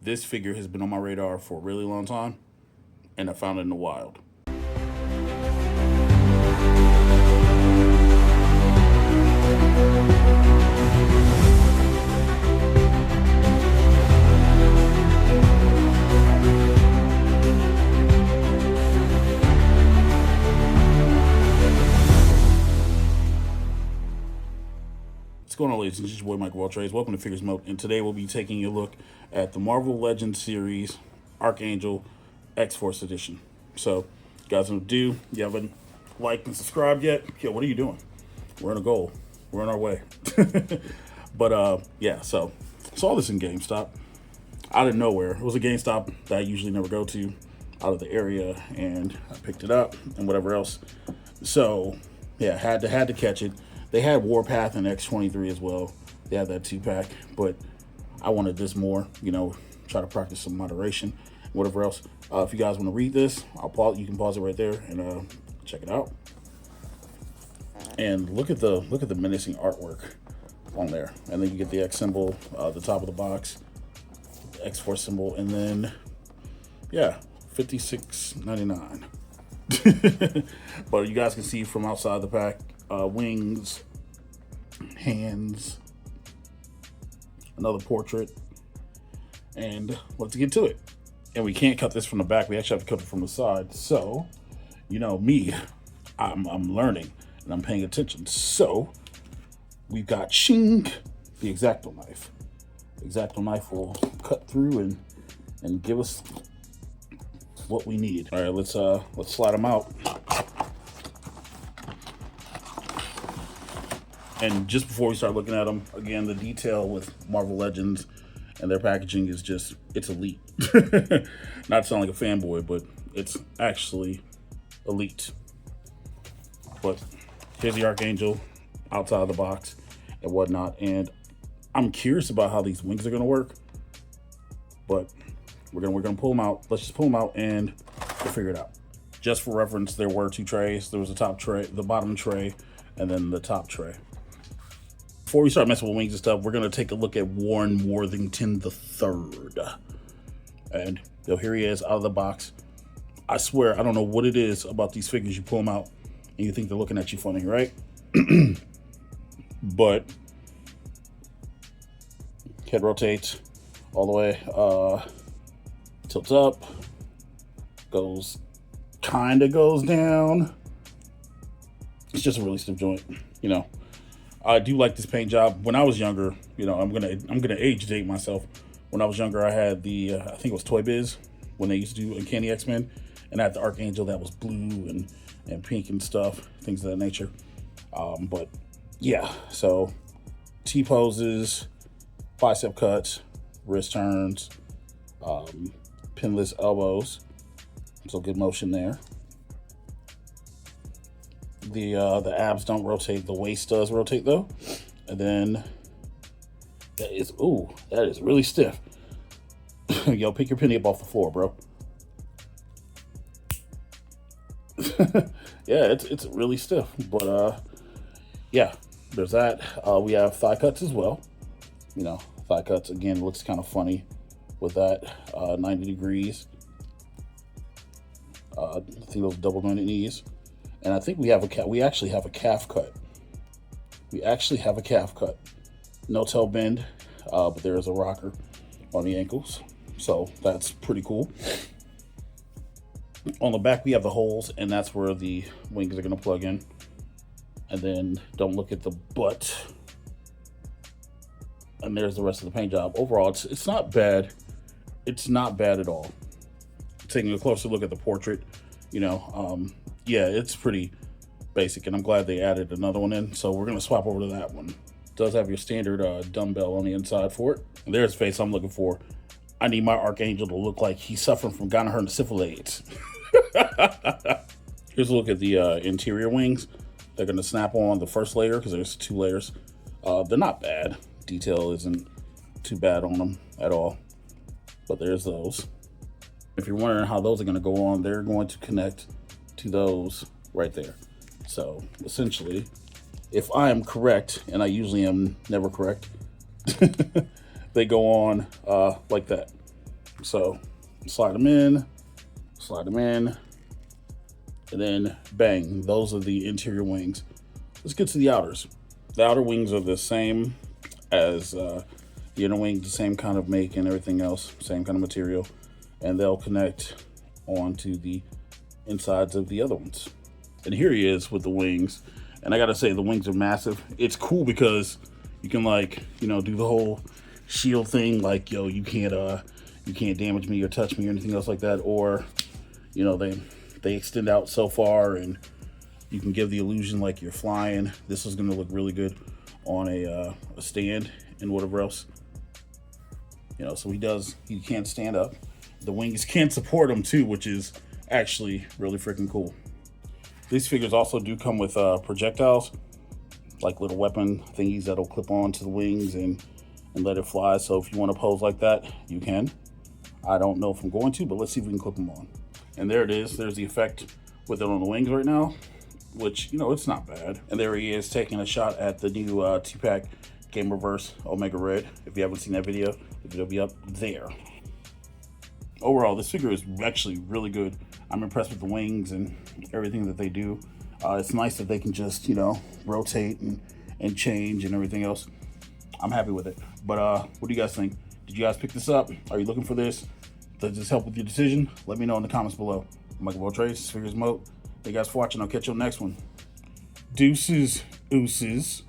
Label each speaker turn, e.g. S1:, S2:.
S1: This figure has been on my radar for a really long time, and I found it in the wild. What's going on, ladies and gentlemen? It's your boy Michael Trades. Welcome to FiguresMOAT, and today we'll be taking a look at the Marvel Legends series Archangel X-Force Edition. So, guys, don't do you haven't liked and subscribed yet? Yeah, what are you doing? We're on a goal. We're on our way. But yeah, so saw this in GameStop out of nowhere. It was a GameStop that I usually never go to, out of the area, and I picked it up and whatever else. So yeah, had to catch it. They had Warpath and X-23 as well. They had that 2-pack, but I wanted this more, try to practice some moderation, whatever else. If you guys want to read this, I'll pause. You can pause it right there and check it out. And look at the menacing artwork on there. And then you get the X symbol, the top of the box, X-Force symbol, and then yeah, $56.99. But you guys can see from outside the pack, wings, hands, another portrait, and let's get to it. And we can't cut this from the back, we actually have to cut it from the side. So, me, I'm learning and I'm paying attention. So we've got the X-Acto knife. The X-Acto knife will cut through and give us what we need. All right, let's slide them out. And just before we start looking at them, again, the detail with Marvel Legends and their packaging is just, it's elite. Not to sound like a fanboy, but it's actually elite. But here's the Archangel outside of the box and whatnot. And I'm curious about how these wings are gonna work, but we're gonna pull them out. Let's just pull them out and we'll figure it out. Just for reference, there were 2 trays. There was a top tray, the bottom tray, and then the top tray. Before we start messing with wings and stuff, we're gonna take a look at Warren Worthington III. And here he is out of the box. I swear, I don't know what it is about these figures. You pull them out and you think they're looking at you funny, right? But head rotates all the way, tilts up, kinda goes down. It's just a really stiff joint, I do like this paint job. When I was younger, I'm gonna age date myself. When I was younger, I had the I think it was Toy Biz when they used to do Uncanny X-Men, and I had the Archangel that was blue and pink and stuff, things of that nature. But yeah, so T poses, bicep cuts, wrist turns, pinless elbows, so good motion there. The abs don't rotate, the waist does rotate though. And then that is really stiff. Yo, pick your penny up off the floor, bro. Yeah, it's really stiff, but yeah, there's that. We have thigh cuts as well. Thigh cuts again looks kind of funny with that 90 degrees. I think those double jointed knees. And I think we actually have a calf cut. No tail bend, but there is a rocker on the ankles. So that's pretty cool. On the back, we have the holes, and that's where the wings are gonna plug in. And then don't look at the butt. And there's the rest of the paint job. Overall, it's not bad. It's not bad at all. Taking a closer look at the portrait, yeah, it's pretty basic, and I'm glad they added another one in. So we're gonna swap over to that one. It does have your standard dumbbell on the inside for it. And there's the face I'm looking for. I need my Archangel to look like he's suffering from gonorrhea and syphilis. Here's a look at the interior wings. They're gonna snap on the first layer because there's 2 layers. They're not bad. Detail isn't too bad on them at all. But there's those. If you're wondering how those are gonna go on, they're going to connect to those right there. So essentially, if I am correct, and I usually am never correct, they go on like that. So slide them in, and then bang, those are the interior wings. Let's get to the outers. The outer wings are the same as the inner wings, the same kind of make and everything else, same kind of material, and they'll connect onto the insides of the other ones. And here he is with the wings, and I gotta say the wings are massive. It's cool because you can, like, you know, do the whole shield thing, like, yo, you can't damage me or touch me or anything else like that, or, you know, they extend out so far and you can give the illusion like you're flying. This is gonna look really good on a stand and whatever else, you know. So he can't stand up. The wings can support him too, which is actually really freaking cool. These figures also do come with projectiles, like little weapon thingies that'll clip on to the wings and let it fly. So if you want to pose like that, you can. I don't know if I'm going to, but let's see if we can clip them on. And there it is. There's the effect with it on the wings right now, which, you know, it's not bad. And there he is taking a shot at the new T-Pack Game Reverse Omega Red. If you haven't seen that video, the video will be up there. Overall, this figure is actually really good. I'm impressed with the wings and everything that they do. It's nice that they can just, you know, rotate and change and everything else. I'm happy with it. But what do you guys think? Did you guys pick this up? Are you looking for this? Does this help with your decision? Let me know in the comments below. I'm Michael Trace, FiguresMOAT. Thank you guys for watching. I'll catch you on the next one. Deuces, ooses.